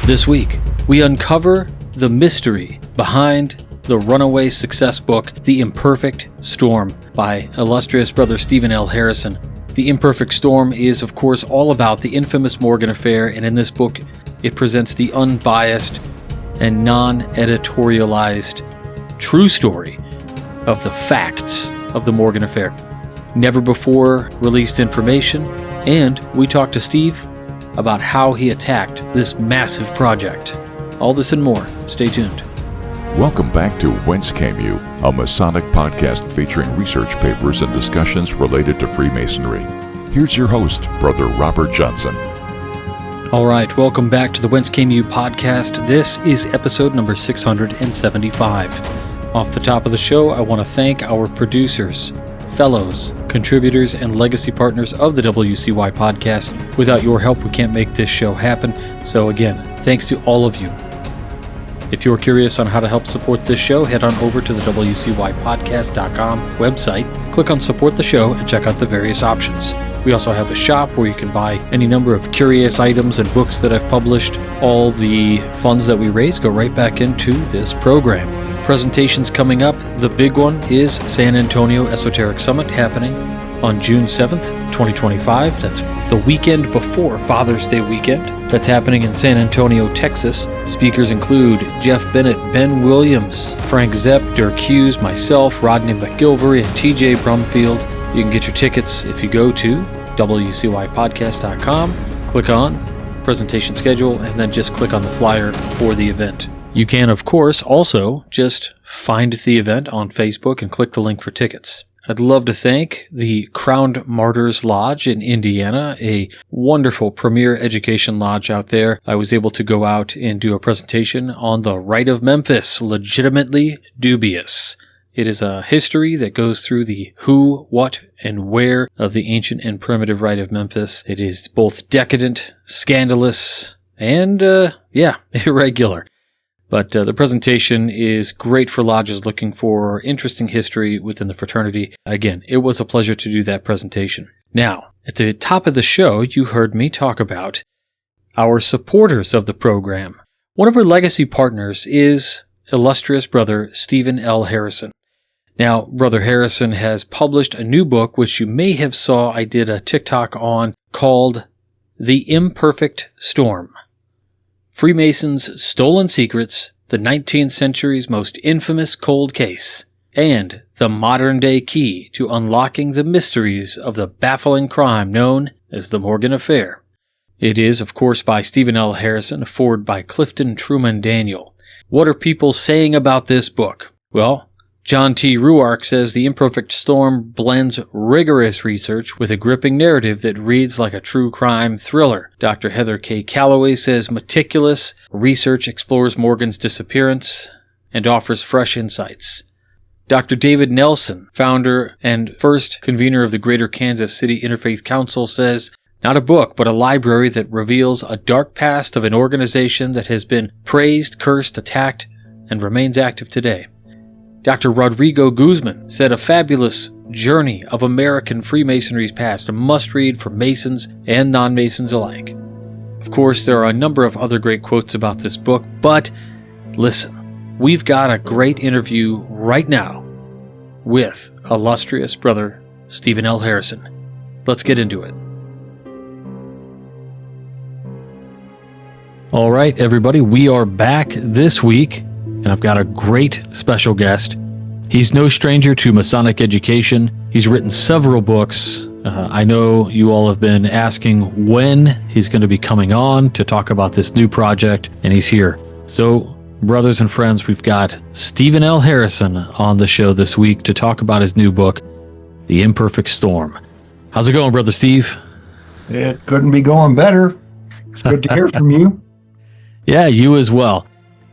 This week, we uncover the mystery behind the runaway success book, The Imperfect Storm, by illustrious brother Stephen L. Harrison. The Imperfect Storm is, of course, all about the infamous Morgan affair, and in this book, it presents the unbiased and non-editorialized true story of the facts of the Morgan affair. Never before released information, and we talked to Steve about how he attacked this massive project. All this and more. Stay tuned. Welcome back to Whence Came You, a Masonic podcast featuring research papers and discussions related to Freemasonry. Here's your host, Brother Robert Johnson. All right, welcome back to the Whence Came You podcast. This is episode number 675. Off the top of the show, I want to thank our producers, fellows, contributors, and legacy partners of the WCY podcast. Without your help, we can't make this show happen. So again, thanks to all of you. If you're curious on how to help support this show, head on over to the WCYpodcast.com website, click on support the show, and check out the various options. We also have a shop where you can buy any number of curious items and books that I've published. All the funds that we raise go right back into this program. Presentations coming up. The big one is San Antonio Esoteric Summit happening on June 7th, 2025. That's the weekend before Father's Day weekend. That's happening in San Antonio, Texas. Speakers include Jeff Bennett, Ben Williams, Frank Zepp, Dirk Hughes, myself, Rodney McGilvery, and TJ Brumfield. You can get your tickets if you go to WCYpodcast.com, click on presentation schedule, and then just click on the flyer for the event. You can, of course, also just find the event on Facebook and click the link for tickets. I'd love to thank the Crowned Martyrs Lodge in Indiana, a wonderful premier education lodge out there. I was able to go out and do a presentation on the Rite of Memphis, legitimately dubious. It is a history that goes through the who, what, and where of the ancient and primitive Rite of Memphis. It is both decadent, scandalous, and, irregular. But the presentation is great for lodges looking for interesting history within the fraternity. Again, it was a pleasure to do that presentation. Now, at the top of the show, you heard me talk about our supporters of the program. One of our legacy partners is illustrious brother Stephen L. Harrison. Now, Brother Harrison has published a new book, which you may have saw I did a TikTok on, called The Imperfect Storm. Freemasons' Stolen Secrets, the 19th century's most infamous cold case, and the modern-day key to unlocking the mysteries of the baffling crime known as the Morgan Affair. It is, of course, by Stephen L. Harrison, forward by Clifton Truman Daniel. What are people saying about this book? Well, John T. Ruark says The Imperfect Storm blends rigorous research with a gripping narrative that reads like a true crime thriller. Dr. Heather K. Calloway says meticulous research explores Morgan's disappearance and offers fresh insights. Dr. David Nelson, founder and first convener of the Greater Kansas City Interfaith Council, says, not a book, but a library that reveals a dark past of an organization that has been praised, cursed, attacked, and remains active today. Dr. Rodrigo Guzman said a fabulous journey of American Freemasonry's past, a must-read for Masons and non-Masons alike. Of course, there are a number of other great quotes about this book, but listen, we've got a great interview right now with illustrious brother Stephen L. Harrison. Let's get into it. All right, everybody, we are back this week, and I've got a great special guest. He's no stranger to Masonic Education. He's written several books. I know you all have been asking when he's going to be coming on to talk about this new project, and he's here. So, brothers and friends, we've got Stephen L. Harrison on the show this week to talk about his new book, The Imperfect Storm. How's it going, Brother Steve? It couldn't be going better. It's good to hear from you. Yeah, you as well.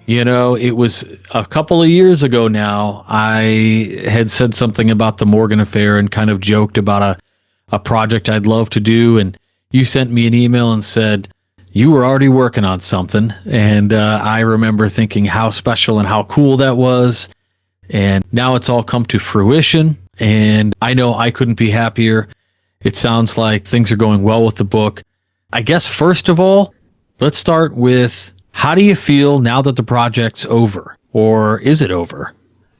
You know, it was a couple of years ago now, I had said something about the Morgan affair and kind of joked about a project I'd love to do. And you sent me an email and said you were already working on something. And I remember thinking how special and how cool that was. And now it's all come to fruition. And I know I couldn't be happier. It sounds like things are going well with the book. I guess, first of all, let's start with How do you feel now that the project's over? Or is it over?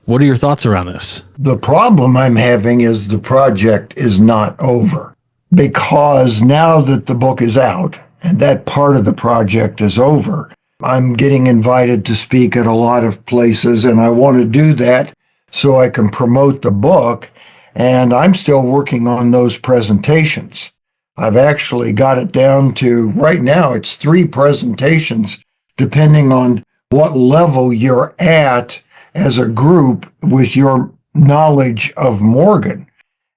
What are your thoughts around this? The problem I'm having is the project is not over, because now that the book is out and that part of the project is over, I'm getting invited to speak at a lot of places, and I want to do that so I can promote the book, and I'm still working on those presentations. I've actually got it down to, right now, it's 3 presentations, depending on what level you're at as a group with your knowledge of Morgan.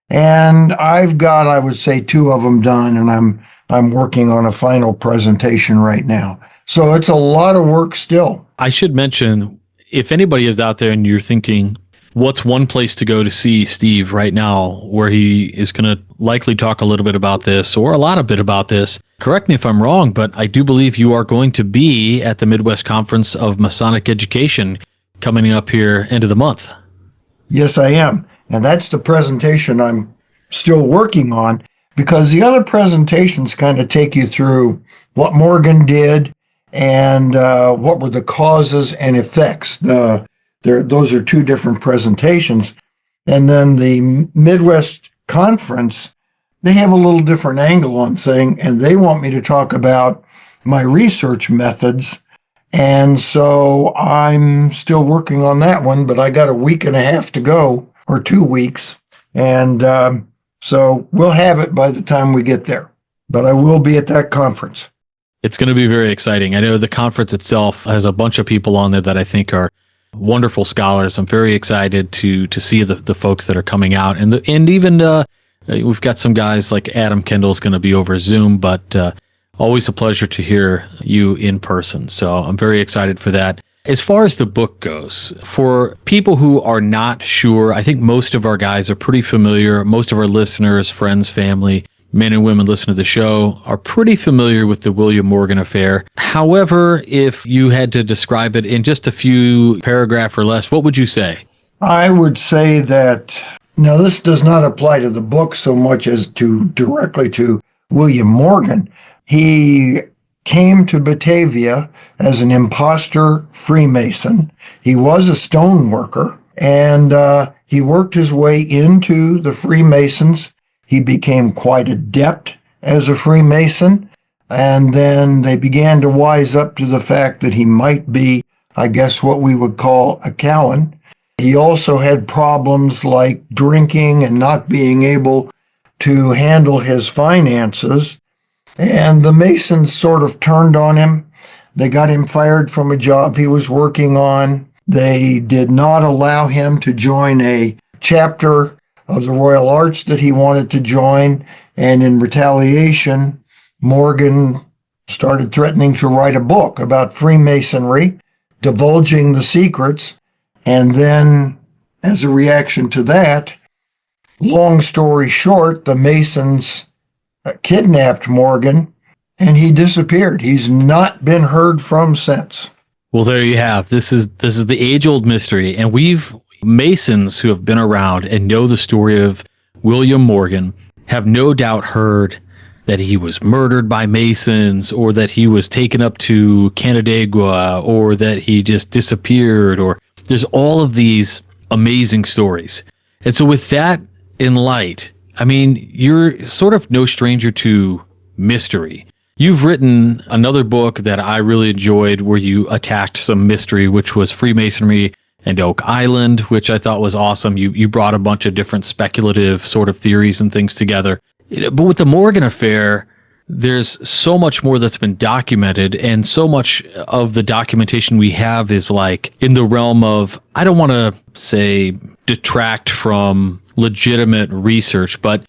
And I've got, I would say, 2 of them done, and I'm working on a final presentation right now. So it's a lot of work still. I should mention, if anybody is out there and you're thinking, what's one place to go to see Steve right now where he is going to likely talk a little bit about this or a lot of bit about this? Correct me if I'm wrong, but I do believe you are going to be at the Midwest Conference of Masonic Education coming up here end of the month. Yes, I am. And that's the presentation I'm still working on, because the other presentations kind of take you through what Morgan did and what were the causes and effects. Those are 2 different presentations. And then the Midwest Conference, they have a little different angle on thing, and they want me to talk about my research methods. And so I'm still working on that one, but I got a week and a half to go, or 2 weeks. And so we'll have it by the time we get there. But I will be at that conference. It's going to be very exciting. I know the conference itself has a bunch of people on there that I think are wonderful scholars. I'm very excited to see the folks that are coming out. And even we've got some guys like Adam Kendall's going to be over Zoom, but always a pleasure to hear you in person. So I'm very excited for that. As far as the book goes, for people who are not sure, I think most of our guys are pretty familiar. Most of our listeners, friends, family, men and women listen to the show are pretty familiar with the William Morgan affair. However, if you had to describe it in just a few paragraphs or less, what would you say? I would say that, now this does not apply to the book so much as to directly to William Morgan. He came to Batavia as an imposter Freemason. He was a stone worker, and he worked his way into the Freemasons. He became quite adept as a Freemason, and then they began to wise up to the fact that he might be, I guess, what we would call a Cowan. He also had problems like drinking and not being able to handle his finances. And the Masons sort of turned on him. They got him fired from a job he was working on. They did not allow him to join a chapter of the Royal Arch that he wanted to join. And in retaliation, Morgan started threatening to write a book about Freemasonry, divulging the secrets. And then, as a reaction to that, long story short, the Masons kidnapped Morgan, and he disappeared. He's not been heard from since. Well, there you have. This is the age-old mystery, and Masons who have been around and know the story of William Morgan have no doubt heard that he was murdered by Masons, or that he was taken up to Canandaigua, or that he just disappeared, or there's all of these amazing stories. And so with that in light, I mean, you're sort of no stranger to mystery. You've written another book that I really enjoyed where you attacked some mystery, which was Freemasonry and Oak Island, which I thought was awesome. You brought a bunch of different speculative sort of theories and things together. But with the Morgan affair, there's so much more that's been documented, and so much of the documentation we have is like in the realm of, I don't want to say detract from legitimate research, but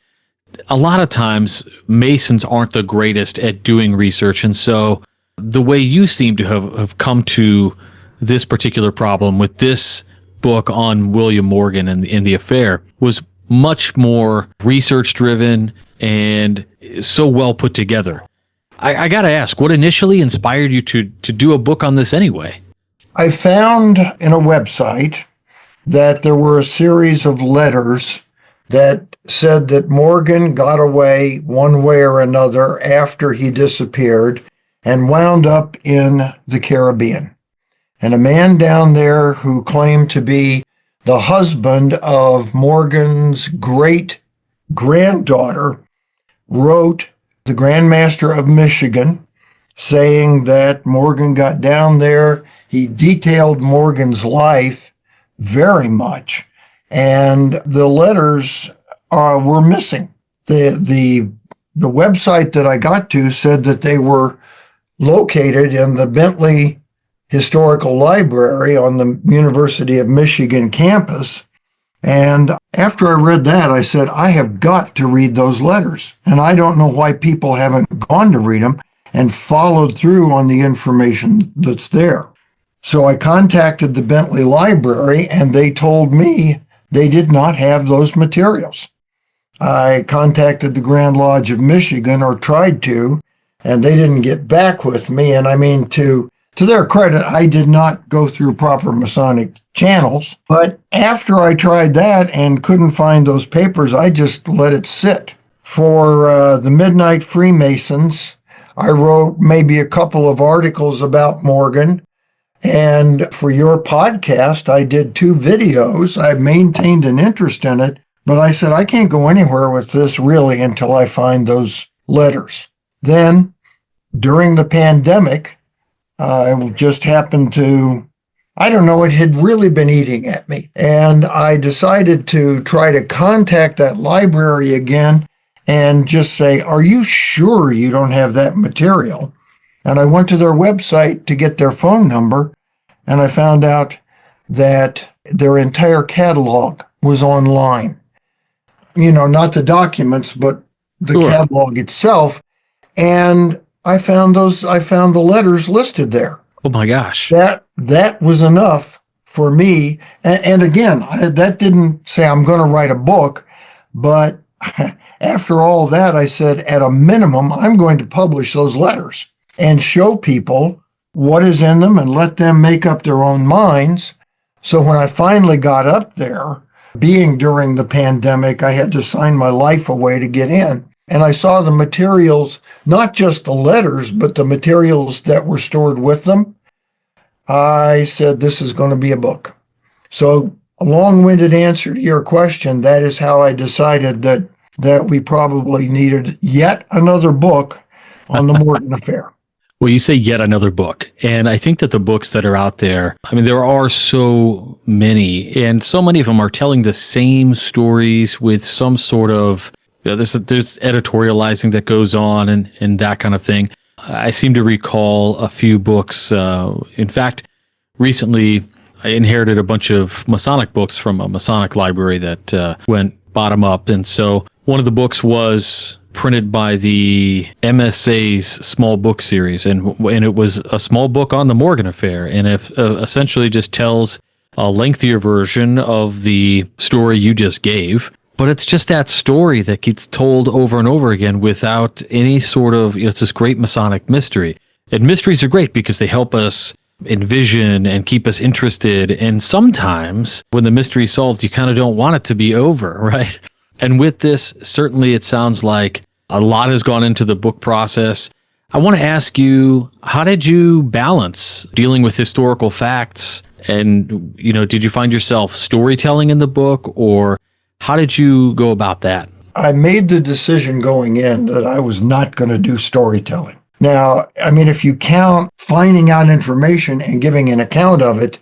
a lot of times Masons aren't the greatest at doing research. And so the way you seem to have come to this particular problem with this book on William Morgan and the affair was much more research driven and so well put together. I got to ask, what initially inspired you to do a book on this anyway? I found in a website that there were a series of letters that said that Morgan got away one way or another after he disappeared, and wound up in the Caribbean. And a man down there who claimed to be the husband of Morgan's great granddaughter wrote the Grand Master of Michigan, saying that Morgan got down there. He detailed Morgan's life very much, and the letters were missing. The website that I got to said that they were located in the Bentley Historical Library on the University of Michigan campus. And after I read that, I said, I have got to read those letters. And I don't know why people haven't gone to read them and followed through on the information that's there. So I contacted the Bentley Library, and they told me they did not have those materials. I contacted the Grand Lodge of Michigan, or tried to, and they didn't get back with me. And I mean, to their credit, I did not go through proper Masonic channels. But after I tried that and couldn't find those papers, I just let it sit. For the Midnight Freemasons, I wrote maybe a couple of articles about Morgan. And for your podcast, I did 2 videos. I maintained an interest in it, but I said, I can't go anywhere with this really until I find those letters. Then, during the pandemic, I just happened to, I don't know, it had really been eating at me. And I decided to try to contact that library again and just say, are you sure you don't have that material? And I went to their website to get their phone number, and I found out that their entire catalog was online. You know, not the documents, but the catalog itself. And I found the letters listed there. Oh my gosh. That was enough for me. And again, that didn't say I'm going to write a book, but after all that, I said, at a minimum, I'm going to publish those letters and show people what is in them and let them make up their own minds. So when I finally got up there, being during the pandemic, I had to sign my life away to get in. And I saw the materials, not just the letters, but the materials that were stored with them. I said, this is going to be a book. So a long-winded answer to your question, that is how I decided that we probably needed yet another book on the Morgan affair. Well, you say yet another book. And I think that the books that are out there, I mean, there are so many, and so many of them are telling the same stories with some sort of, you know, there's editorializing that goes on and that kind of thing. I seem to recall a few books. In fact, recently I inherited a bunch of Masonic books from a Masonic library that went bottom up. And so one of the books was printed by the MSA's small book series, and it was a small book on the Morgan affair, and it essentially just tells a lengthier version of the story you just gave, but it's just that story that gets told over and over again without any sort of, you know, it's this great Masonic mystery. And mysteries are great because they help us envision and keep us interested, and sometimes when the mystery is solved, you kind of don't want it to be over, right? And with this, certainly it sounds like a lot has gone into the book process. I want to ask you, how did you balance dealing with historical facts? And, you know, did you find yourself storytelling in the book, or how did you go about that? I made the decision going in that I was not going to do storytelling. Now, I mean, if you count finding out information and giving an account of it,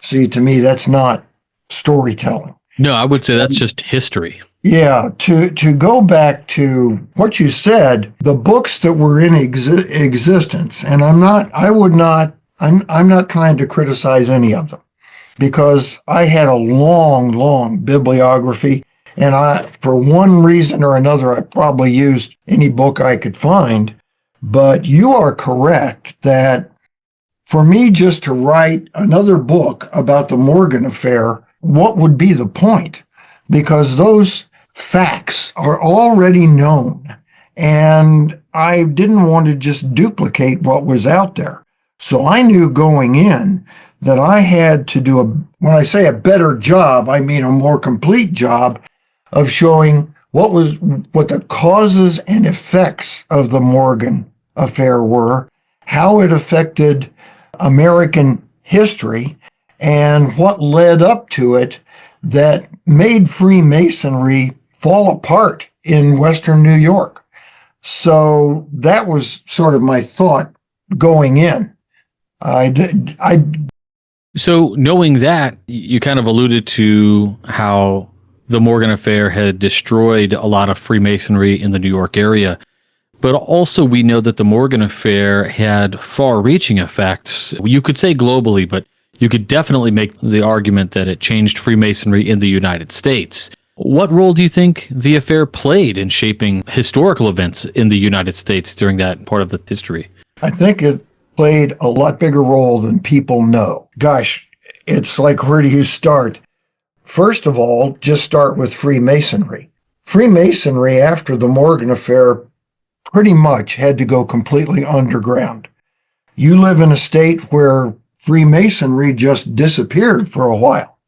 see, to me, that's not storytelling. No, I would say that's just history. Yeah, to go back to what you said, the books that were in existence, and I'm not trying to criticize any of them, because I had a long bibliography, and for one reason or another, I probably used any book I could find. But you are correct that for me just to write another book about the Morgan affair, what would be the point? Because those facts are already known, and I didn't want to just duplicate what was out there. So I knew going in that I had to do when I say a better job, I mean a more complete job of showing what the causes and effects of the Morgan affair were, how it affected American history and what led up to it that made Freemasonry fall apart in Western New York. So that was sort of my thought going in. So knowing that, you kind of alluded to how the Morgan Affair had destroyed a lot of Freemasonry in the New York area. But also we know that the Morgan Affair had far-reaching effects. You could say globally, but you could definitely make the argument that it changed Freemasonry in the United States. What role do you think the affair played in shaping historical events in the United States during that part of the history? I think it played a lot bigger role than people know. Gosh, it's like, where do you start? First of all, just start with Freemasonry. Freemasonry, after the Morgan Affair, pretty much had to go completely underground. You live in a state where Freemasonry just disappeared for a while.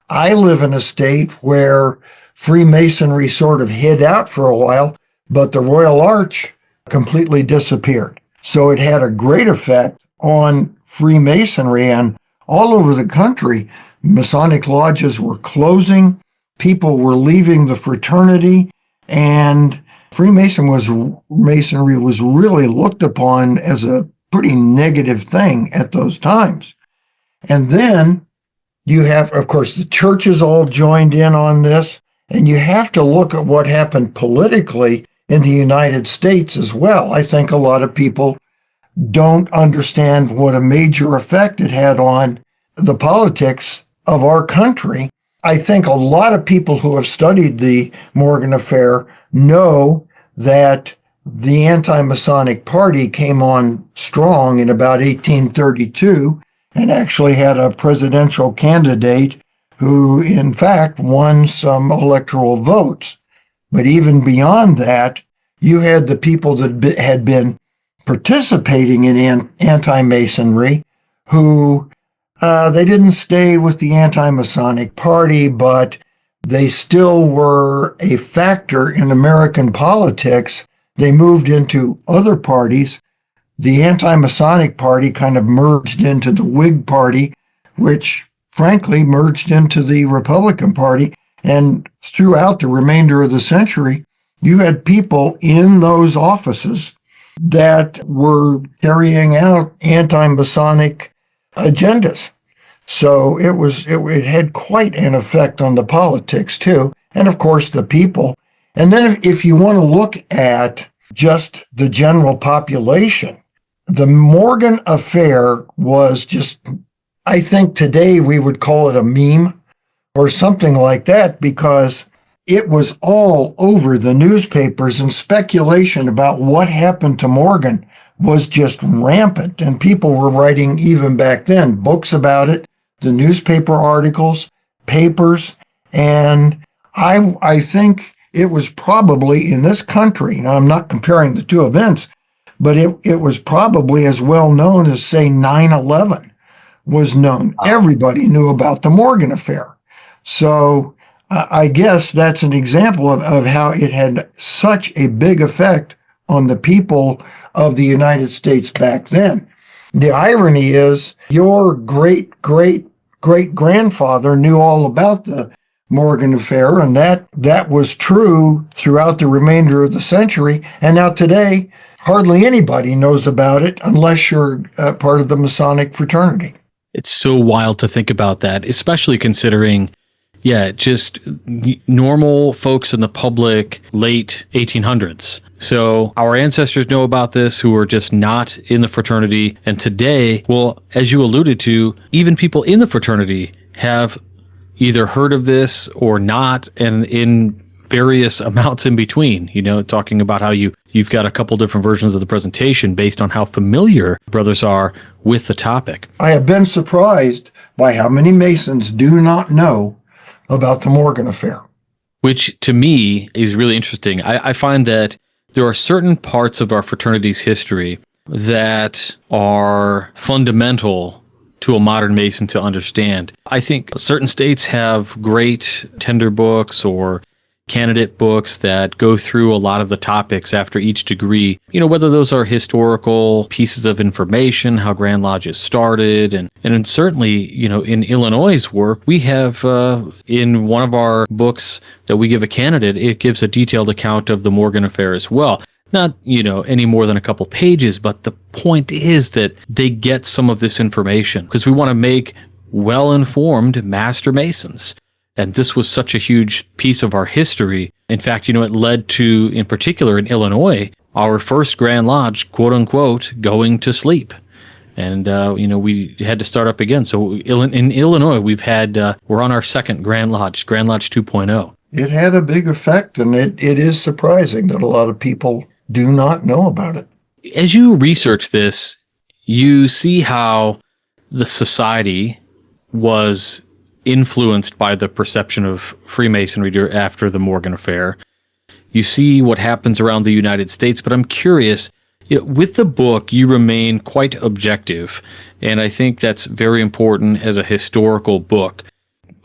I live in a state where Freemasonry sort of hid out for a while, but the Royal Arch completely disappeared. So it had a great effect on Freemasonry, and all over the country, Masonic lodges were closing, people were leaving the fraternity, and Freemasonry was really looked upon as a pretty negative thing at those times. And then you have, of course, the churches all joined in on this, and you have to look at what happened politically in the United States as well. I think a lot of people don't understand what a major effect it had on the politics of our country. I think a lot of people who have studied the Morgan Affair know that the anti-Masonic Party came on strong in about 1832 and actually had a presidential candidate who, in fact, won some electoral votes. But even beyond that, you had the people that had been participating in anti-Masonry who they didn't stay with the anti-Masonic Party, but they still were a factor in American politics. They moved into other parties. The anti-Masonic Party kind of merged into the Whig Party, which frankly merged into the Republican Party. And throughout the remainder of the century, you had people in those offices that were carrying out anti-Masonic agendas. So it had quite an effect on the politics too, and of course the people. And then if you want to look at just the general population, the Morgan Affair was just, I think today we would call it a meme or something like that, because it was all over the newspapers, and speculation about what happened to Morgan was just rampant. And people were writing, even back then, books about it, the newspaper articles, papers. And I think it was probably in this country, now I'm not comparing the two events, but it was probably as well known as, say, 9/11 was known. Everybody knew about the Morgan Affair. So I guess that's an example of how it had such a big effect on the people of the United States back then. The irony is your great-great-great-grandfather knew all about the Morgan Affair, and that was true throughout the remainder of the century. And now today, hardly anybody knows about it unless you're part of the Masonic fraternity. It's so wild to think about that, especially considering, just normal folks in the public, late 1800s. So our ancestors know about this who were just not in the fraternity. And today, well, as you alluded to, even people in the fraternity have either heard of this or not, and in various amounts in between, talking about how you've got a couple different versions of the presentation based on how familiar brothers are with the topic. I have been surprised by how many Masons do not know about the Morgan Affair. Which to me is really interesting. I find that there are certain parts of our fraternity's history that are fundamental to a modern Mason to understand. I think certain states have great tender books or candidate books that go through a lot of the topics after each degree, whether those are historical pieces of information, how Grand Lodges started, and certainly, in Illinois' work, we have in one of our books that we give a candidate, it gives a detailed account of the Morgan affair as well. Not, any more than a couple pages, but the point is that they get some of this information because we want to make well-informed Master Masons. And this was such a huge piece of our history. In fact, it led to, in particular in Illinois, our first Grand Lodge, quote unquote, going to sleep. And, we had to start up again. So in Illinois, we're on our second Grand Lodge 2.0. It had a big effect, and it is surprising that a lot of people do not know about it. As you research this, you see how the society was influenced by the perception of Freemasonry after the Morgan affair. You see what happens around the United States, but I'm curious, with the book, you remain quite objective, and I think that's very important as a historical book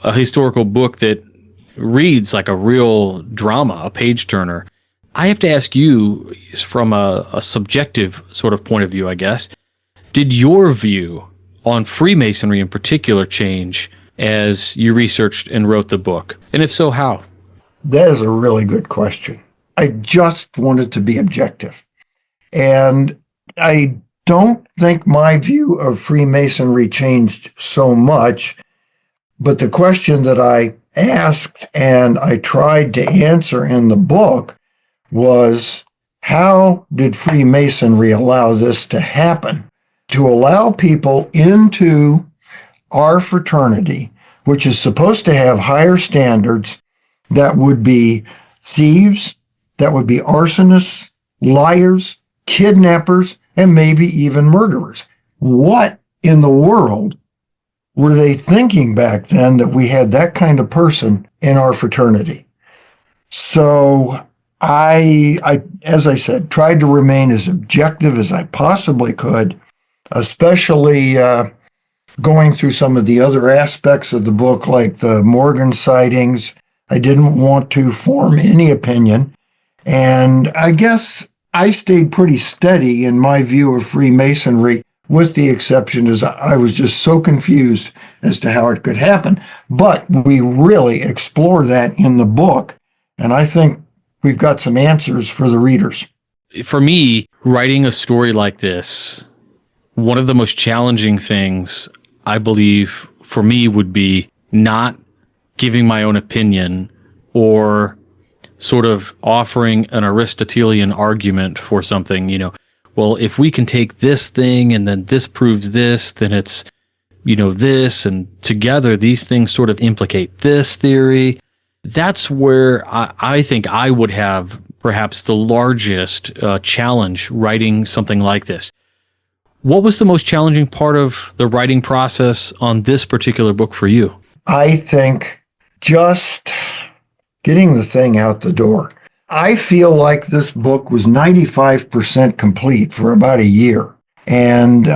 that reads like a real drama, a page-turner. I have to ask you, from a subjective sort of point of view, I guess, did your view on Freemasonry in particular change as you researched and wrote the book? And if so, how? That is a really good question. I just wanted to be objective. And I don't think my view of Freemasonry changed so much, but the question that I asked and I tried to answer in the book was, how did Freemasonry allow this to happen? To allow people into our fraternity, which is supposed to have higher standards, that would be thieves, that would be arsonists, liars, kidnappers, and maybe even murderers. What in the world were they thinking back then that we had that kind of person in our fraternity? So I, as I said, tried to remain as objective as I possibly could, especially going through some of the other aspects of the book, like the Morgan sightings. I didn't want to form any opinion. And I guess I stayed pretty steady in my view of Freemasonry, with the exception is I was just so confused as to how it could happen. But we really explore that in the book, and I think we've got some answers for the readers. For me, writing a story like this, one of the most challenging things, I believe, for me would be not giving my own opinion or sort of offering an Aristotelian argument for something, well, if we can take this thing and then this proves this, then it's, this, and together these things sort of implicate this theory. That's where I think I would have perhaps the largest challenge writing something like this. What was the most challenging part of the writing process on this particular book for you? I think just getting the thing out the door. I feel like this book was 95% complete for about a year. And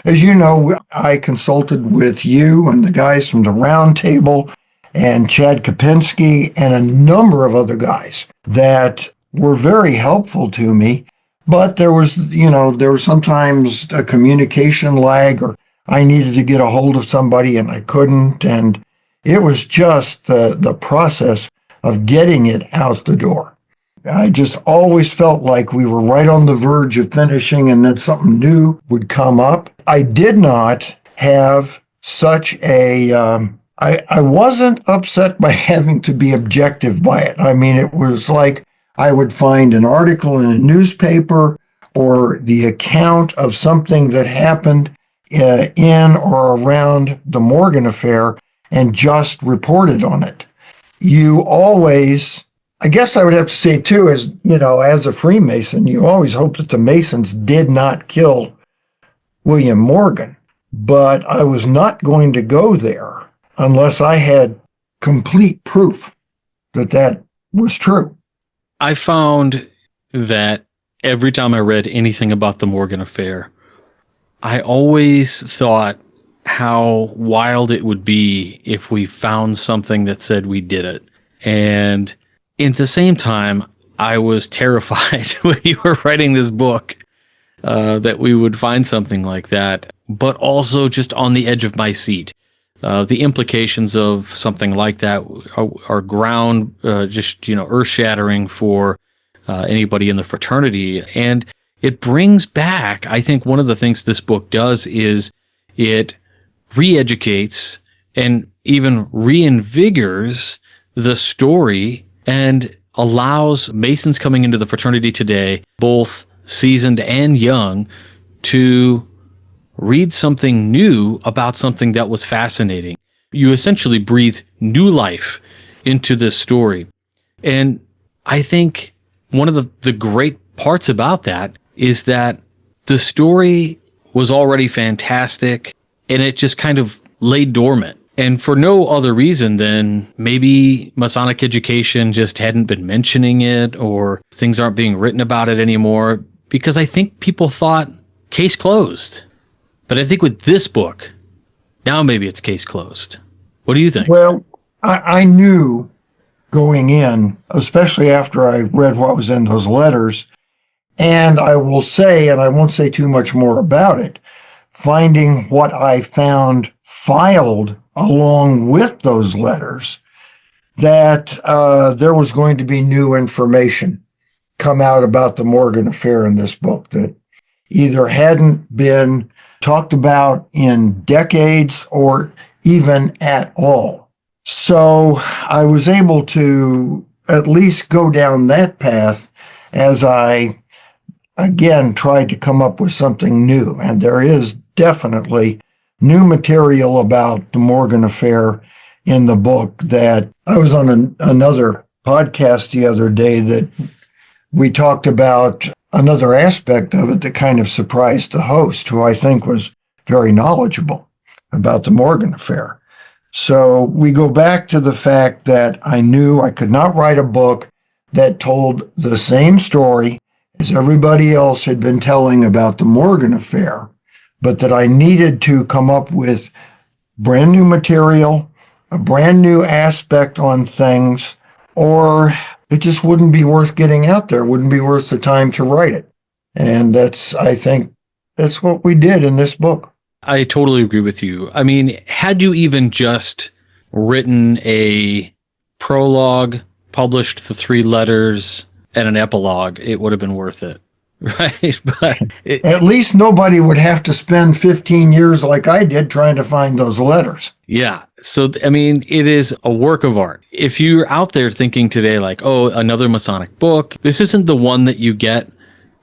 as you know, I consulted with you and the guys from the Round Table and Chad Kopinski and a number of other guys that were very helpful to me. But there was sometimes a communication lag, or I needed to get a hold of somebody and I couldn't. And it was just the process of getting it out the door. I just always felt like we were right on the verge of finishing and then something new would come up. I did not have such a, I wasn't upset by having to be objective by it. I mean, it was like I would find an article in a newspaper or the account of something that happened in or around the Morgan affair and just reported on it. You always, I guess I would have to say too, as a Freemason, you always hope that the Masons did not kill William Morgan, but I was not going to go there unless I had complete proof that that was true. I found that every time I read anything about the Morgan affair, I always thought how wild it would be if we found something that said we did it. And at the same time, I was terrified when you were writing this book that we would find something like that, but also just on the edge of my seat. The implications of something like that are ground, earth-shattering for anybody in the fraternity. And it brings back, I think one of the things this book does is it re-educates and even reinvigorates the story and allows Masons coming into the fraternity today, both seasoned and young, to read something new about something that was fascinating. You essentially breathe new life into this story. And I think one of the great parts about that is that the story was already fantastic and it just kind of lay dormant. And for no other reason than maybe Masonic Education just hadn't been mentioning it, or things aren't being written about it anymore, because I think people thought case closed. But I think with this book, now maybe it's case closed. What do you think? Well, I knew going in, especially after I read what was in those letters, and I will say, and I won't say too much more about it, finding what I found filed along with those letters, that there was going to be new information come out about the Morgan affair in this book that either hadn't been talked about in decades or even at all. So I was able to at least go down that path as I, again, tried to come up with something new. And there is definitely new material about the Morgan affair in the book that I was on another podcast the other day that we talked about another aspect of it that kind of surprised the host, who I think was very knowledgeable about the Morgan affair. So we go back to the fact that I knew I could not write a book that told the same story as everybody else had been telling about the Morgan affair, but that I needed to come up with brand new material, a brand new aspect on things, or it just wouldn't be worth getting out there, wouldn't be worth the time to write it. And I think that's what we did in this book. I totally agree with you. I mean, had you even just written a prologue, published the 3 letters, and an epilogue, it would have been worth it. Right? But at least nobody would have to spend 15 years like I did trying to find those letters. Yeah. So, I mean, it is a work of art. If you're out there thinking today, like, oh, another Masonic book, this isn't the one that you get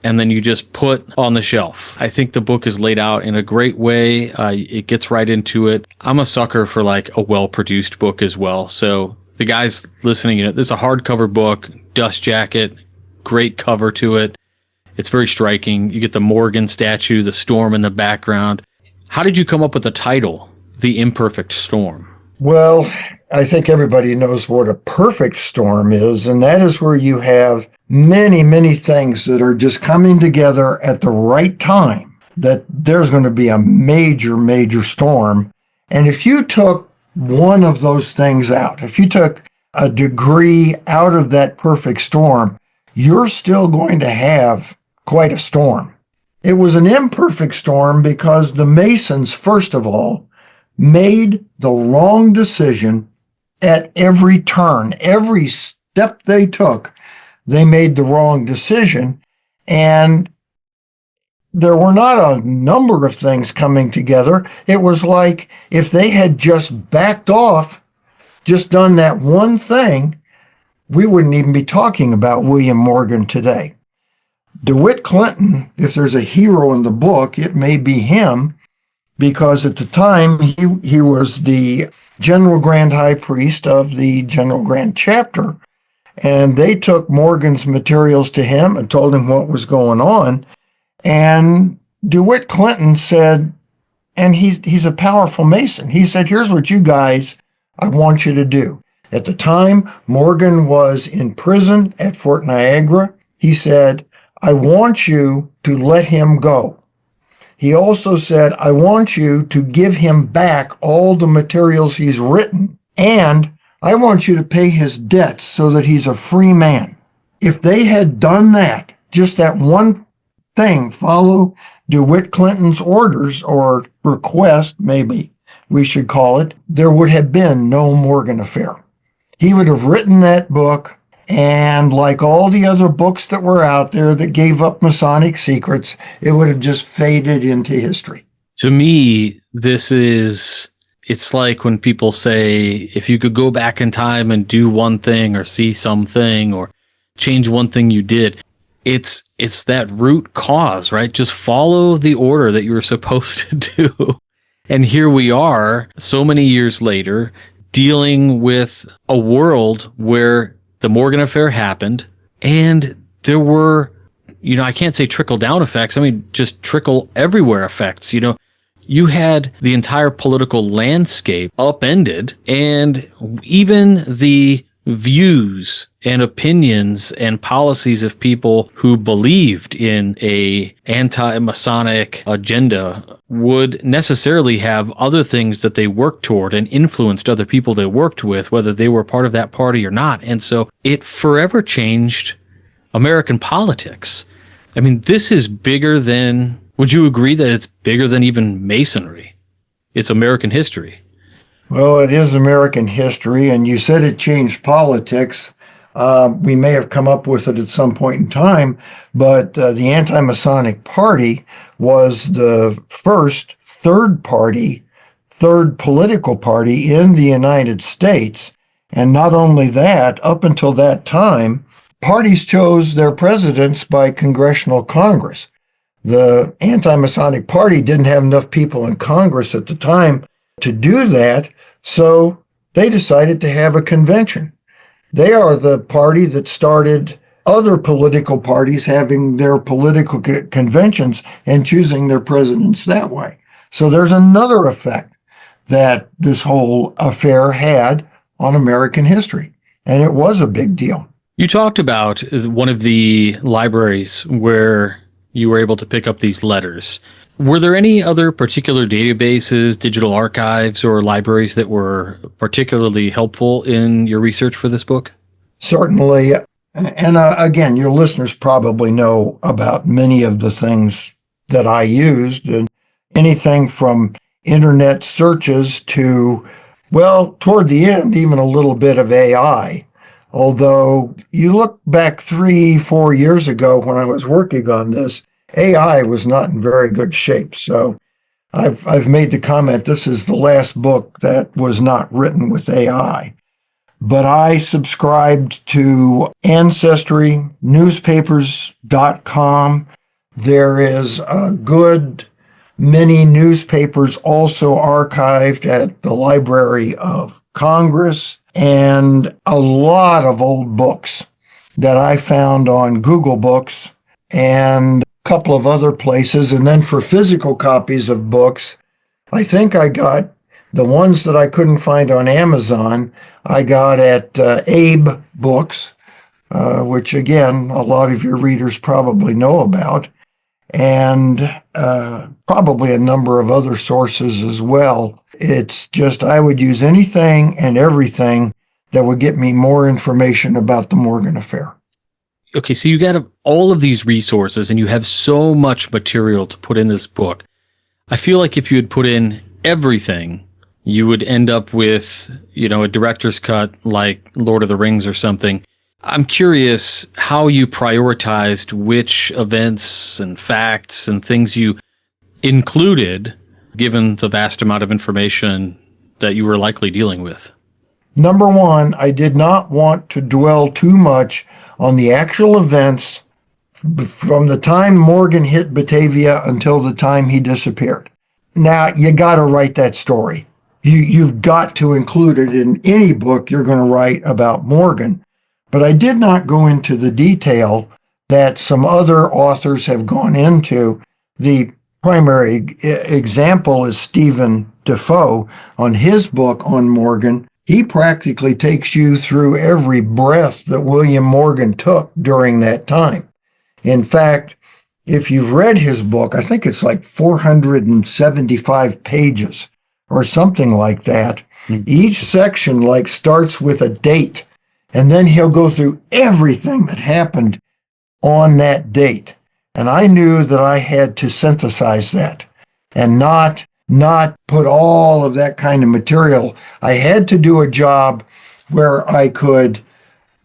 and then you just put on the shelf. I think the book is laid out in a great way. It gets right into it. I'm a sucker for like a well-produced book as well. So the guys listening, this is a hardcover book, dust jacket, great cover to it. It's very striking. You get the Morgan statue, the storm in the background. How did you come up with the title, The Imperfect Storm? Well, I think everybody knows what a perfect storm is, and that is where you have many, many things that are just coming together at the right time, that there's going to be a major, major storm. And if you took one of those things out, if you took a degree out of that perfect storm, you're still going to have quite a storm. It was an imperfect storm because the Masons, first of all, made the wrong decision at every turn. Every step they took, they made the wrong decision. And there were not a number of things coming together. It was like if they had just backed off, just done that one thing, we wouldn't even be talking about William Morgan today. DeWitt Clinton, if there's a hero in the book, it may be him, because at the time he was the General Grand High Priest of the General Grand Chapter, and they took Morgan's materials to him and told him what was going on. And DeWitt Clinton said, and he's a powerful Mason, he said, here's what you guys, I want you to do. At the time, Morgan was in prison at Fort Niagara. He said, I want you to let him go. He also said, I want you to give him back all the materials he's written, and I want you to pay his debts so that he's a free man. If they had done that, just that one thing, follow DeWitt Clinton's orders or request, maybe we should call it, there would have been no Morgan affair. He would have written that book, and like all the other books that were out there that gave up Masonic secrets, it would have just faded into history. To me, it's like when people say, if you could go back in time and do one thing or see something or change one thing you did, it's that root cause, right? Just follow the order that you were supposed to do. And here we are, so many years later, dealing with a world where the Morgan affair happened, and there were, I can't say trickle down effects. I mean, just trickle everywhere effects. You had the entire political landscape upended, and even the views and opinions and policies of people who believed in a anti-Masonic agenda would necessarily have other things that they worked toward and influenced other people they worked with, whether they were part of that party or not. And so it forever changed American politics. I mean, this is bigger than, would you agree that it's bigger than even Masonry? It's American history. Well, it is American history, and you said it changed politics. We may have come up with it at some point in time, but the Anti-Masonic Party was the third political party in the United States. And not only that, up until that time, parties chose their presidents by congressional Congress. The Anti-Masonic Party didn't have enough people in Congress at the time to do that, so they decided to have a convention. They are the party that started other political parties having their political conventions and choosing their presidents that way. So there's another effect that this whole affair had on American history, and it was a big deal. You talked about one of the libraries where you were able to pick up these letters. Were there any other particular databases, digital archives, or libraries that were particularly helpful in your research for this book? Certainly. And again, your listeners probably know about many of the things that I used, and anything from internet searches to, well, toward the end, even a little bit of AI. Although you look back 3-4 years ago when I was working on this, AI was not in very good shape. So I've made the comment, this is the last book that was not written with AI. But I subscribed to Ancestry, newspapers.com. There is a good many newspapers also archived at the Library of Congress, and a lot of old books that I found on Google Books and a couple of other places. And then for physical copies of books, I think I got the ones that I couldn't find on Amazon, I got at Abe Books, which again, a lot of your readers probably know about, and probably a number of other sources as well. It's just, I would use anything and everything that would get me more information about the Morgan affair. Okay, so you got all of these resources and you have so much material to put in this book. I feel like if you had put in everything, you would end up with, a director's cut like Lord of the Rings or something. I'm curious how you prioritized which events and facts and things you included, given the vast amount of information that you were likely dealing with. Number one, I did not want to dwell too much on the actual events from the time Morgan hit Batavia until the time he disappeared. Now, you got to write that story. You've got to include it in any book you're going to write about Morgan. But I did not go into the detail that some other authors have gone into. The primary example is Stephen Defoe on his book on Morgan. He practically takes you through every breath that William Morgan took during that time. In fact, if you've read his book, I think it's like 475 pages or something like that. Each section like starts with a date, and then he'll go through everything that happened on that date. And I knew that I had to synthesize that and not put all of that kind of material. I had to do a job where I could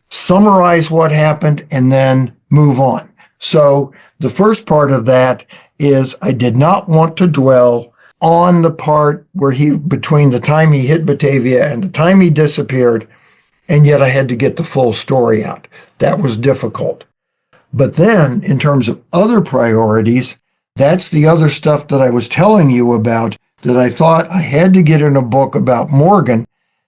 summarize what happened and then move on. So the first part of that is I did not want to dwell on the part where between the time he hit Batavia and the time he disappeared, and yet I had to get the full story out. That was difficult. But then, in terms of other priorities, that's the other stuff that I was telling you about that I thought I had to get in a book about Morgan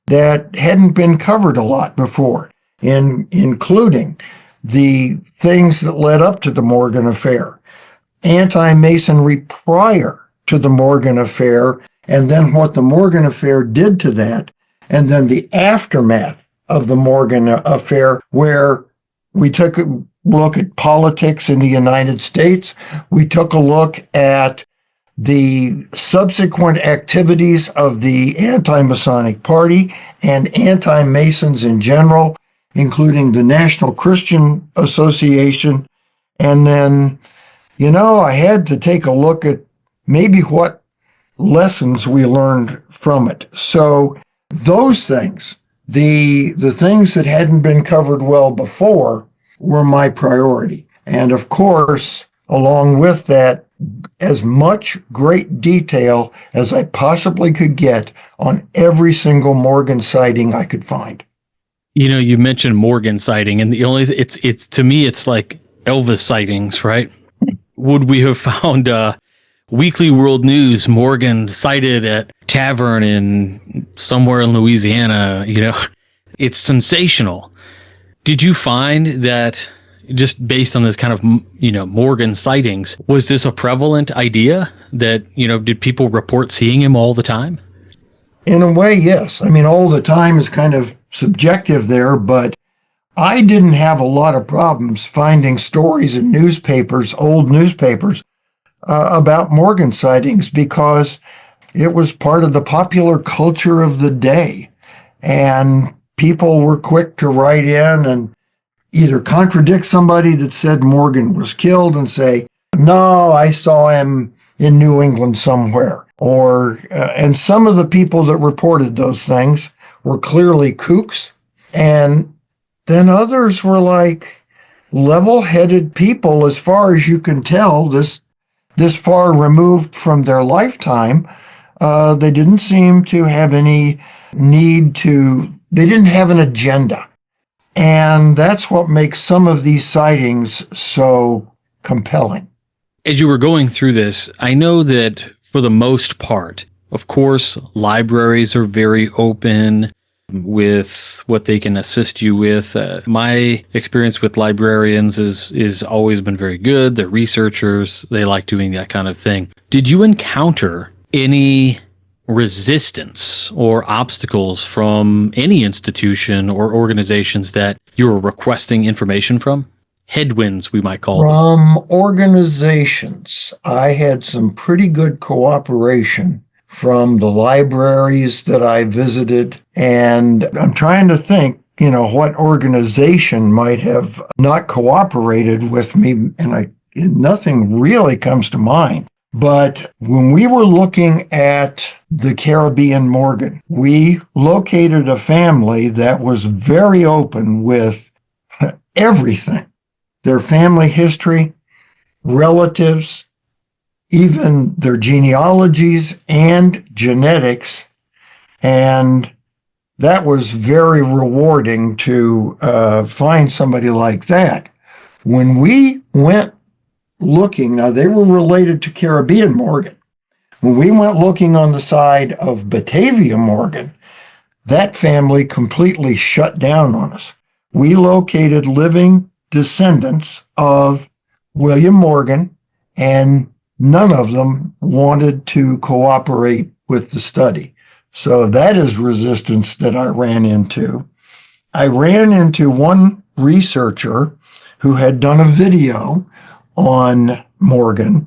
that hadn't been covered a lot before, including the things that led up to the Morgan affair, anti-Masonry prior to the Morgan affair, and then what the Morgan affair did to that, and then the aftermath of the Morgan affair, where we took a look at politics in the United States. We took a look at the subsequent activities of the anti-Masonic Party and anti-Masons in general, including the National Christian Association. And then, I had to take a look at maybe what lessons we learned from it. So those things, the things that hadn't been covered well before, were my priority. And of course, along with that, as much great detail as I possibly could get on every single Morgan sighting I could find. You mentioned Morgan sighting, and it's to me, it's like Elvis sightings, right? Would we have found Weekly World News, Morgan sighted at tavern in somewhere in Louisiana? It's sensational. Did you find that, just based on this kind of, Morgan sightings, was this a prevalent idea that, did people report seeing him all the time? In a way, yes. I mean, all the time is kind of subjective there, but I didn't have a lot of problems finding stories in newspapers, old newspapers, about Morgan sightings, because it was part of the popular culture of the day. And people were quick to write in and either contradict somebody that said Morgan was killed and say, no, I saw him in New England somewhere. And some of the people that reported those things were clearly kooks. And then others were like level-headed people, as far as you can tell, this far removed from their lifetime. They didn't seem to have any they didn't have an agenda. And that's what makes some of these sightings so compelling. As you were going through this, I know that for the most part, of course, libraries are very open with what they can assist you with. My experience with librarians is always been very good. They're researchers. They like doing that kind of thing. Did you encounter any resistance or obstacles from any institution or organizations that you were requesting information from? Headwinds, we might call them. From organizations, I had some pretty good cooperation from the libraries that I visited. And I'm trying to think, what organization might have not cooperated with me, and nothing really comes to mind. But when we were looking at the Caribbean Morgan, we located a family that was very open with everything. Their family history, relatives, even their genealogies and genetics. And that was very rewarding to find somebody like that. When we went looking, now they were related to Caribbean Morgan. When we went looking on the side of Batavia Morgan, that family completely shut down on us. We located living descendants of William Morgan, and none of them wanted to cooperate with the study. So that is resistance that I ran into. I ran into one researcher who had done a video on Morgan,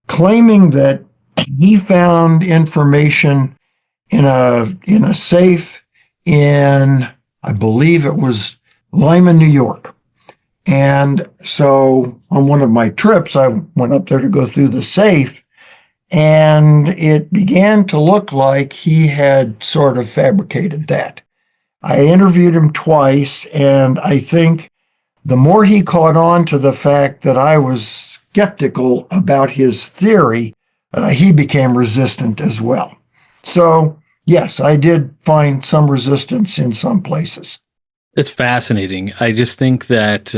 claiming that he found information in a safe in, I believe it was Lyman, New York. And so on one of my trips, I went up there to go through the safe, and it began to look like he had sort of fabricated that. I interviewed him twice, and I think the more he caught on to the fact that I was skeptical about his theory, he became resistant as well. So, yes, I did find some resistance in some places. It's fascinating. I just think that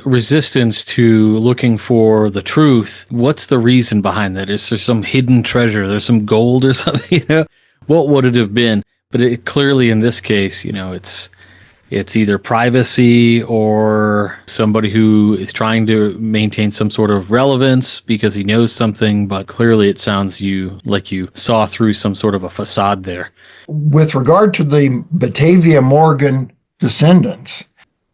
resistance to looking for the truth, what's the reason behind that? Is there some hidden treasure? There's some gold or something? What would it have been? But it, clearly in this case, it's either privacy or somebody who is trying to maintain some sort of relevance because he knows something, but clearly it sounds like you saw through some sort of a facade there. With regard to the Batavia Morgan descendants,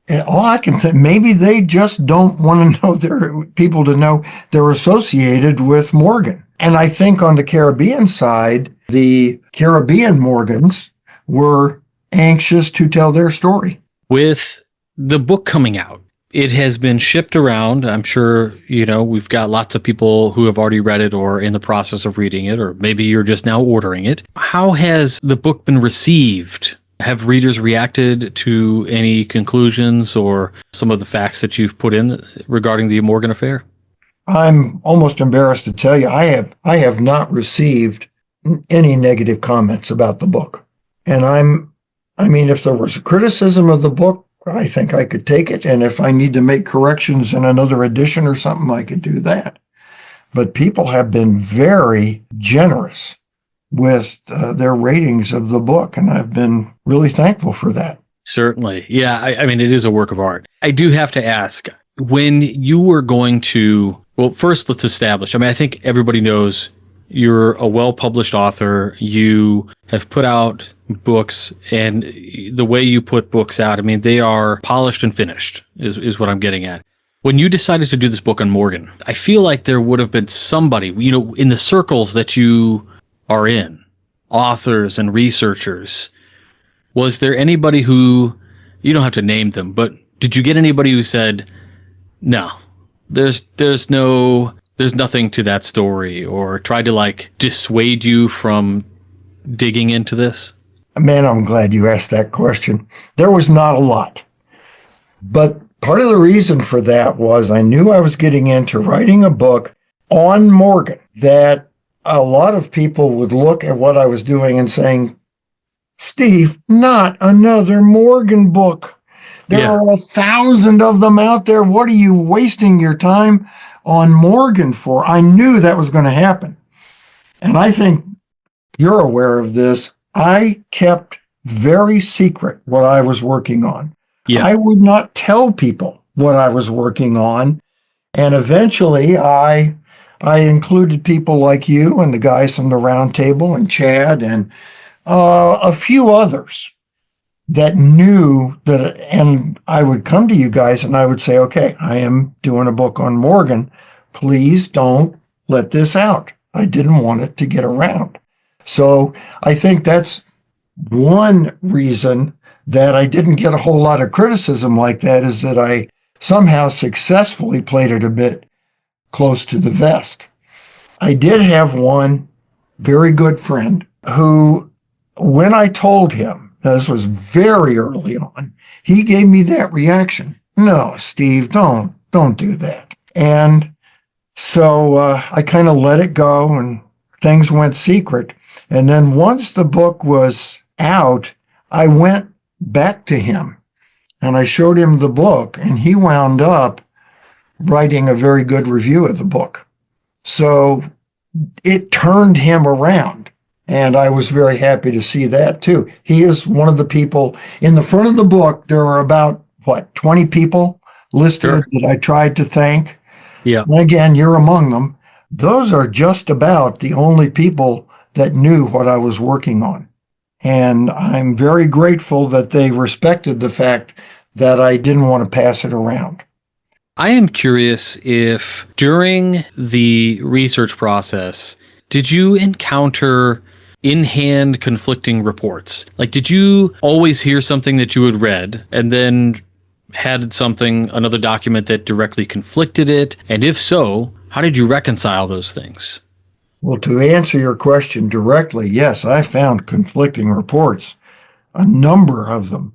all I can think, maybe they just don't want to know people to know they're associated with Morgan. And I think on the Caribbean side, the Caribbean Morgans were anxious to tell their story. With the book coming out, it has been shipped around. I'm sure, we've got lots of people who have already read it or in the process of reading it, or maybe you're just now ordering it. How has the book been received? Have readers reacted to any conclusions or some of the facts that you've put in regarding the Morgan affair? I'm almost embarrassed to tell you, I have not received any negative comments about the book. And if there was a criticism of the book, I think I could take it. And if I need to make corrections in another edition or something, I could do that. But people have been very generous with their ratings of the book, and I've been really thankful for that. Certainly. Yeah, it is a work of art. I do have to ask, when you were going to, well, first let's establish, I think everybody knows you're a well-published author. You have put out books, and the way you put books out, they are polished and finished, is what I'm getting at. When you decided to do this book on Morgan, I feel like there would have been somebody, in the circles that you are in, authors and researchers, was there anybody who, you don't have to name them, but did you get anybody who said, no, there's nothing to that story, or tried to dissuade you from digging into this? Man, I'm glad you asked that question. There was not a lot. But part of the reason for that was I knew I was getting into writing a book on Morgan, that a lot of people would look at what I was doing and saying, Steve, not another Morgan book. There are 1,000 of them out there. What are you wasting your time on Morgan for? I knew that was going to happen. And I think you're aware of this. I kept very secret what I was working on. Yeah. I would not tell people what I was working on. And eventually I included people like you and the guys from the round table and Chad and a few others that knew that, and I would come to you guys and I would say, okay, I am doing a book on Morgan. Please don't let this out. I didn't want it to get around. So I think that's one reason that I didn't get a whole lot of criticism like that, is that I somehow successfully played it a bit close to the vest. I did have one very good friend who, when I told him, this was very early on, he gave me that reaction. No, Steve, don't do that. And so I kind of let it go and things went secret. And then once the book was out, I went back to him and I showed him the book, and he wound up writing a very good review of the book. So it turned him around, and I was very happy to see that too. He is one of the people in the front of the book. There are about 20 people listed that I tried to thank. Yeah. And again, you're among them. Those are just about the only people that knew what I was working on. And I'm very grateful that they respected the fact that I didn't want to pass it around. I am curious if during the research process, did you encounter in-hand conflicting reports? Like, did you always hear something that you had read and then had something, another document that directly conflicted it? And if so, how did you reconcile those things? Well, to answer your question directly, yes, I found conflicting reports, a number of them.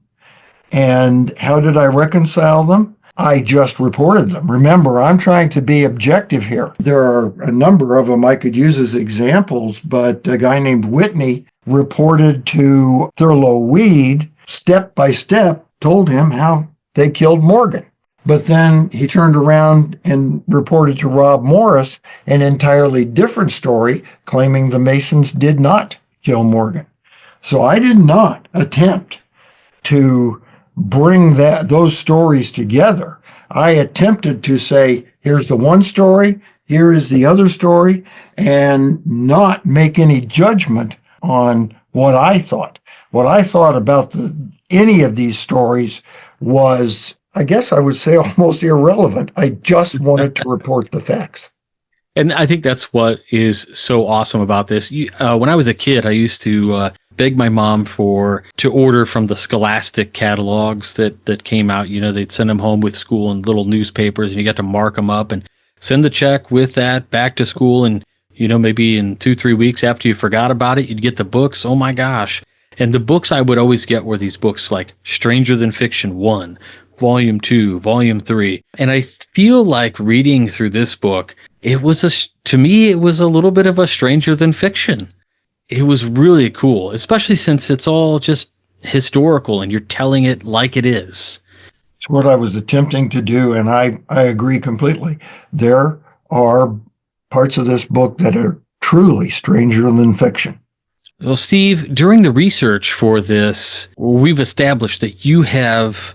And how did I reconcile them? I just reported them. Remember, I'm trying to be objective here. There are a number of them I could use as examples, but a guy named Whitney reported to Thurlow Weed, step by step, told him how they killed Morgan. But then he turned around and reported to Rob Morris an entirely different story, claiming the Masons did not kill Morgan. So I did not attempt to bring those stories together. I attempted to say, here's the one story, here is the other story, and not make any judgment on what I thought. What I thought about any of these stories was, I guess I would say, almost irrelevant. I just wanted to report the facts. And I think that's what is so awesome about this. When I was a kid, I used to beg my mom to order from the Scholastic catalogs that came out. You know, they'd send them home with school in little newspapers, and you got to mark them up and send the check with that back to school. And, you know, maybe in 2-3 weeks after you forgot about it, you'd get the books. Oh my gosh. And the books I would always get were these books like Stranger Than Fiction 1, Volume 2, Volume 3. And I feel like reading through this book, to me, it was a little bit of a Stranger Than Fiction. It was really cool, especially since it's all just historical and you're telling it like it is. It's what I was attempting to do, and I agree completely. There are parts of this book that are truly stranger than fiction. So, Steve, during the research for this, we've established that you have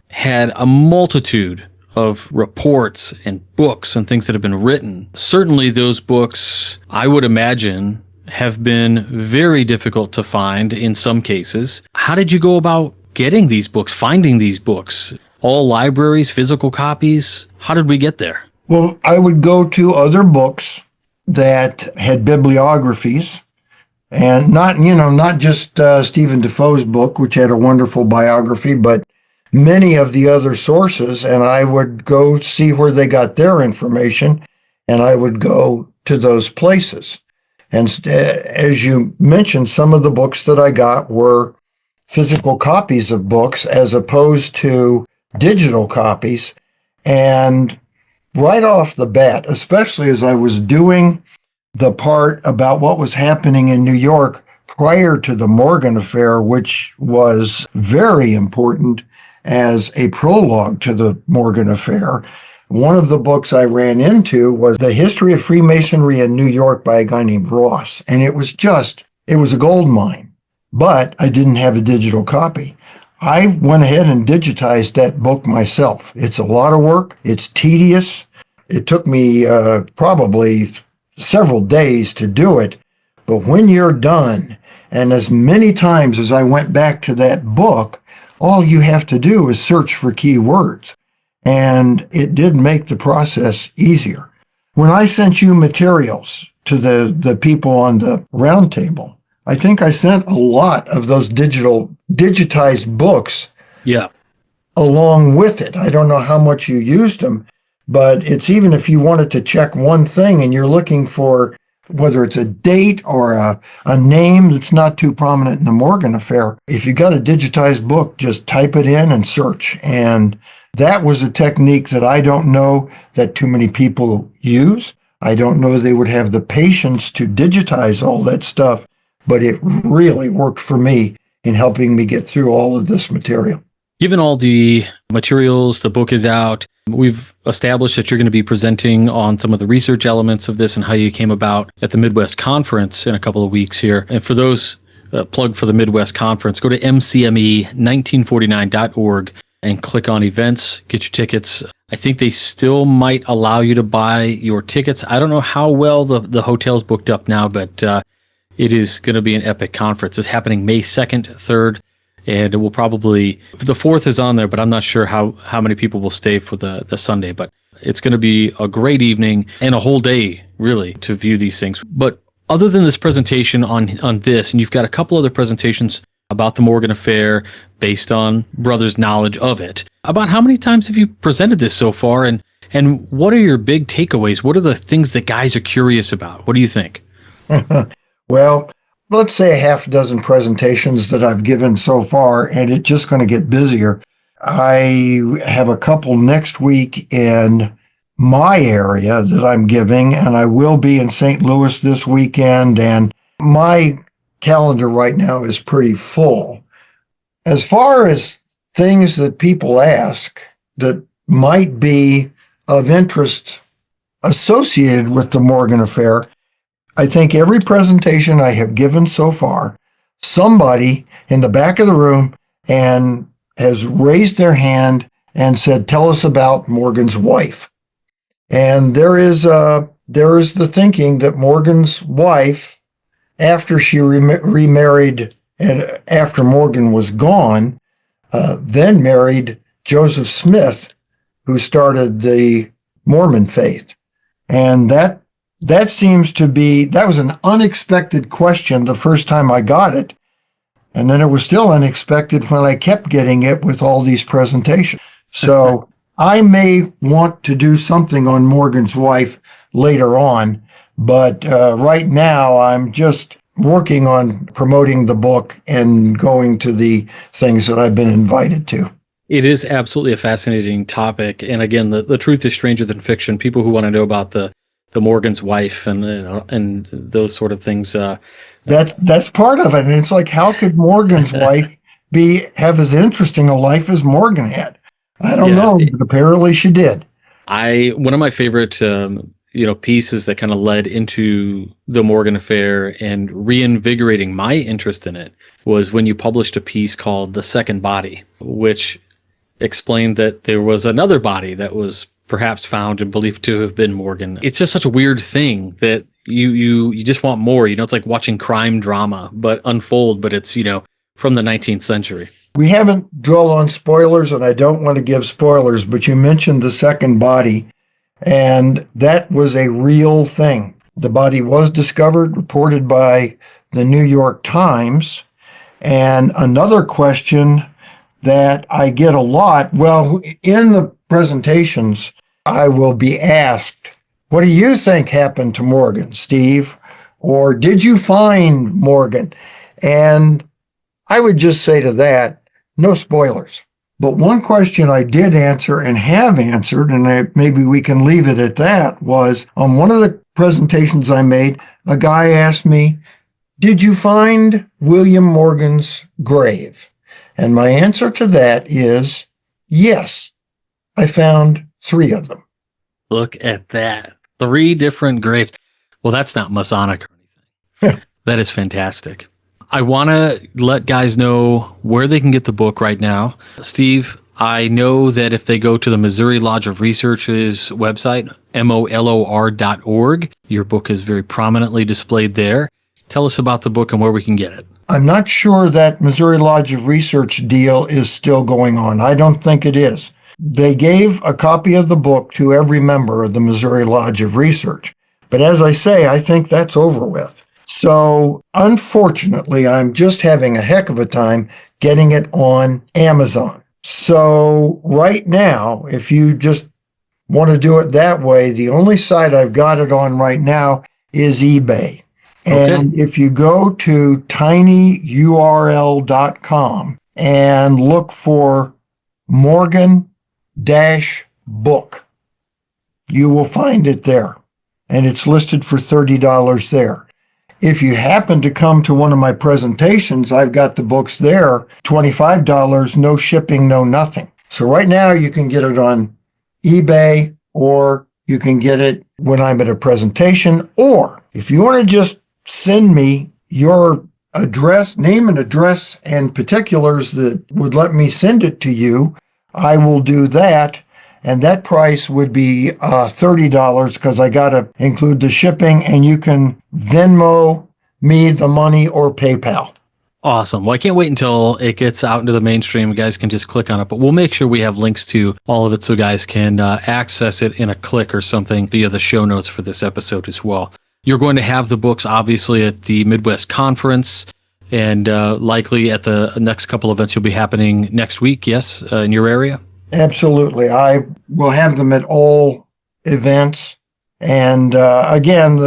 had a multitude of reports and books and things that have been written. Certainly those books, I would imagine, have been very difficult to find in some cases. How did you go about getting these books, finding these books? All libraries, physical copies? How did we get there? Well, I would go to other books that had bibliographies, and not just Stephen Defoe's book, which had a wonderful biography, but many of the other sources, and I would go see where they got their information, and I would go to those places. And as you mentioned, some of the books that I got were physical copies of books as opposed to digital copies. And right off the bat, especially as I was doing the part about what was happening in New York prior to the Morgan affair, which was very important as a prologue to the Morgan affair, one of the books I ran into was The History of Freemasonry in New York by a guy named Ross. And it was a gold mine, but I didn't have a digital copy. I went ahead and digitized that book myself. It's a lot of work. It's tedious. It took me probably several days to do it. But when you're done, and as many times as I went back to that book, all you have to do is search for key words. And it did make the process easier. When I sent you materials to the people on the round table, I think I sent a lot of those digitized books along with it. I don't know how much you used them, but it's even if you wanted to check one thing and you're looking for whether it's a date or a name that's not too prominent in the Morgan affair, if you got a digitized book, just type it in and search. And that was a technique that I don't know that too many people use. I don't know they would have the patience to digitize all that stuff, but it really worked for me in helping me get through all of this material. Given all the materials, the book is out, we've established that you're going to be presenting on some of the research elements of this and how you came about at the Midwest Conference in a couple of weeks here. And for those plug for the Midwest Conference, go to mcme1949.org and click on events, get your tickets. I think they still might allow you to buy your tickets. I don't know how well the hotel's booked up now, but it is going to be an epic conference. It's happening May 2nd, 3rd, and it will probably, the 4th is on there, but I'm not sure how many people will stay for the Sunday. But it's going to be a great evening and a whole day, really, to view these things. But other than this presentation on this, and you've got a couple other presentations about the Morgan affair based on Brother's knowledge of it, about how many times have you presented this so far, and what are your big takeaways? What are the things that guys are curious about? What do you think? Well, let's say a half dozen presentations that I've given so far, and it's just going to get busier. I have a couple next week in my area that I'm giving, and I will be in St. Louis this weekend, and my calendar right now is pretty full. As far as things that people ask that might be of interest associated with the Morgan affair, I think every presentation I have given so far, somebody in the back of the room and has raised their hand and said, "Tell us about Morgan's wife." And there is the thinking that Morgan's wife, after she remarried and after Morgan was gone, then married Joseph Smith, who started the Mormon faith. And that seems to be, that was an unexpected question the first time I got it. And then it was still unexpected when I kept getting it with all these presentations. So I may want to do something on Morgan's wife later on, but right now I'm just working on promoting the book and going to the things that I've been invited to. It is absolutely a fascinating topic. And again, the truth is stranger than fiction. People who want to know about the Morgan's wife and those sort of things. That's part of it. And it's like, how could Morgan's wife have as interesting a life as Morgan had? I don't know, but apparently she did. One of my favorite pieces that kind of led into the Morgan affair and reinvigorating my interest in it was when you published a piece called The Second Body, which explained that there was another body that was perhaps found and believed to have been Morgan. It's just such a weird thing that you just want more. It's like watching crime drama, but unfold, but it's, from the 19th century. We haven't dwelled on spoilers, and I don't want to give spoilers, but you mentioned the second body, and that was a real thing. The body was discovered, reported by the New York Times. And another question that I get a lot, well, in the presentations, I will be asked, "What do you think happened to Morgan, Steve?" Or, "Did you find Morgan?" And I would just say to that, no spoilers. But one question I did answer and have answered, and maybe we can leave it at that, was on one of the presentations I made, a guy asked me, "Did you find William Morgan's grave?" And my answer to that is, yes, I found 3 of them. Look at that. 3 different graves. Well, that's not Masonic or anything. That is fantastic. I want to let guys know where they can get the book right now. Steve, I know that if they go to the Missouri Lodge of Research's website, molor.org, your book is very prominently displayed there. Tell us about the book and where we can get it. I'm not sure that Missouri Lodge of Research deal is still going on. I don't think it is. They gave a copy of the book to every member of the Missouri Lodge of Research. But as I say, I think that's over with. So unfortunately, I'm just having a heck of a time getting it on Amazon. So right now, if you just want to do it that way, the only site I've got it on right now is eBay. And if you go to tinyurl.com and look for Morgan-book, you will find it there. And it's listed for $30 there. If you happen to come to one of my presentations, I've got the books there, $25, no shipping, no nothing. So right now you can get it on eBay, or you can get it when I'm at a presentation. Or if you want to just send me your address, name and address and particulars that would let me send it to you, I will do that. And that price would be $30 because I got to include the shipping, and you can Venmo me the money or PayPal. Awesome. Well, I can't wait until it gets out into the mainstream. You guys can just click on it, but we'll make sure we have links to all of it so guys can access it in a click or something via the show notes for this episode as well. You're going to have the books, obviously, at the Midwest Conference, and likely at the next couple events you'll be happening next week, yes, in your area? Absolutely. I will have them at all events. And again,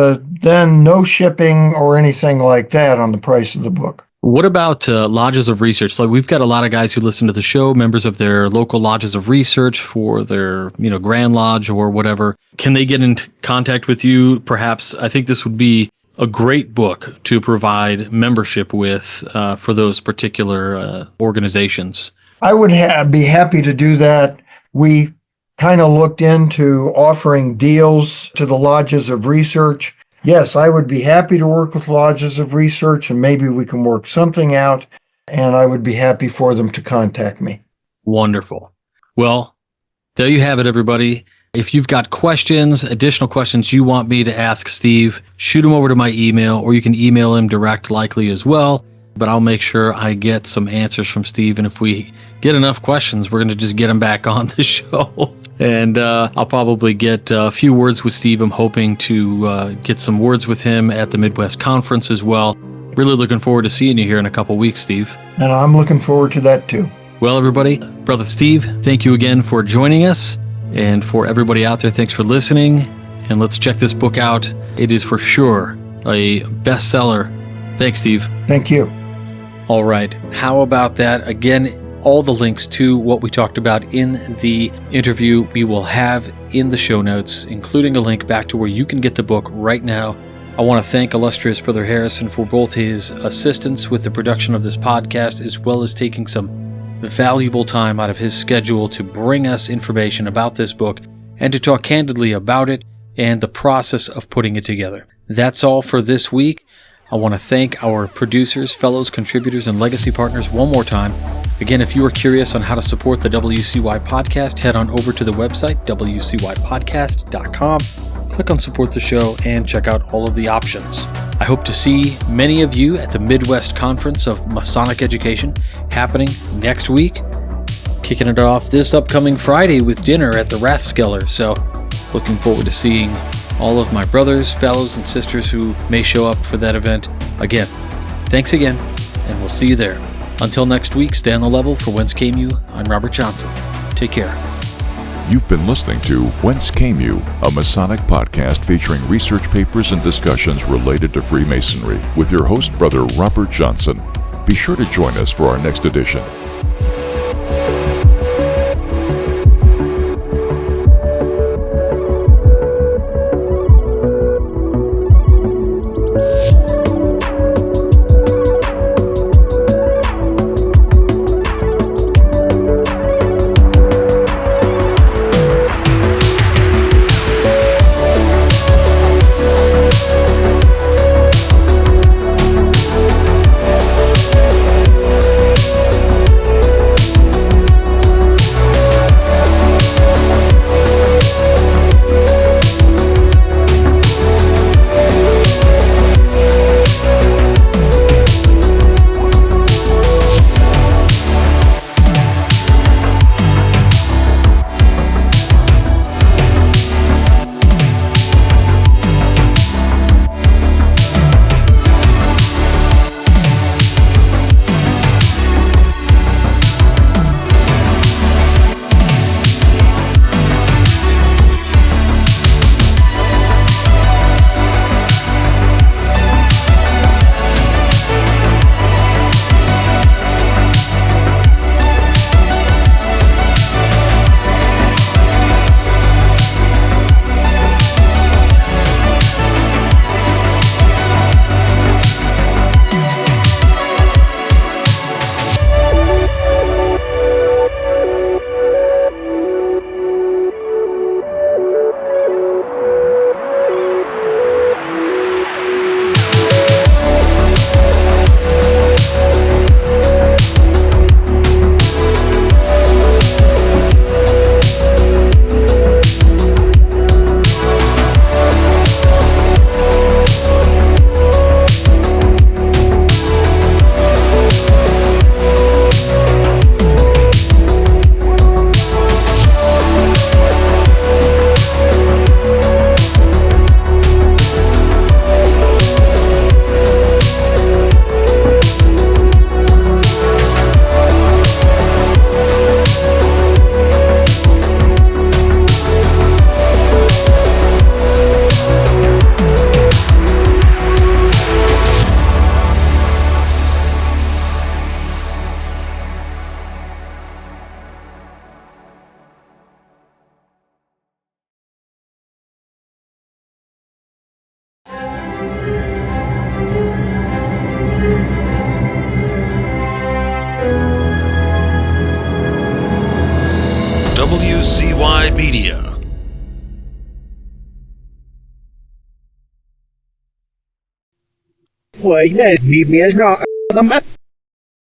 then no shipping or anything like that on the price of the book. What about lodges of research? Like, we've got a lot of guys who listen to the show, members of their local lodges of research for their, Grand Lodge or whatever. Can they get in contact with you? Perhaps, I think this would be a great book to provide membership with for those particular organizations. I would be happy to do that. We kind of looked into offering deals to the lodges of research. Yes, I would be happy to work with lodges of research, and maybe we can work something out, and I would be happy for them to contact me. Wonderful. Well, there you have it, everybody. If you've got questions, additional questions you want me to ask Steve, shoot them over to my email, or you can email him direct, likely as well. But I'll make sure I get some answers from Steve, and if we get enough questions, we're going to just get him back on the show. And I'll probably get a few words with Steve. I'm hoping to get some words with him at the Midwest Conference as well. Really looking forward to seeing you here in a couple weeks, Steve. And I'm looking forward to that too. Well, everybody, Brother Steve, thank you again for joining us. And for everybody out there, thanks for listening. And let's check this book out. It is for sure a bestseller. Thanks, Steve. Thank you. All right. How about that? Again, all the links to what we talked about in the interview we will have in the show notes, including a link back to where you can get the book right now. I want to thank illustrious Brother Harrison for both his assistance with the production of this podcast, as well as taking some valuable time out of his schedule to bring us information about this book and to talk candidly about it and the process of putting it together. That's all for this week. I want to thank our producers, fellows, contributors, and legacy partners one more time. Again, if you are curious on how to support the WCY podcast, head on over to the website, wcypodcast.com. Click on Support the Show and check out all of the options. I hope to see many of you at the Midwest Conference of Masonic Education happening next week. Kicking it off this upcoming Friday with dinner at the Rathskeller. So looking forward to seeing all of my brothers, fellows, and sisters who may show up for that event. Again, thanks again, and we'll see you there. Until next week, stay on the level. For Whence Came You, I'm Robert Johnson. Take care. You've been listening to Whence Came You, a Masonic podcast featuring research papers and discussions related to Freemasonry with your host, Brother Robert Johnson. Be sure to join us for our next edition. WCY Media. Why, that BBS rock the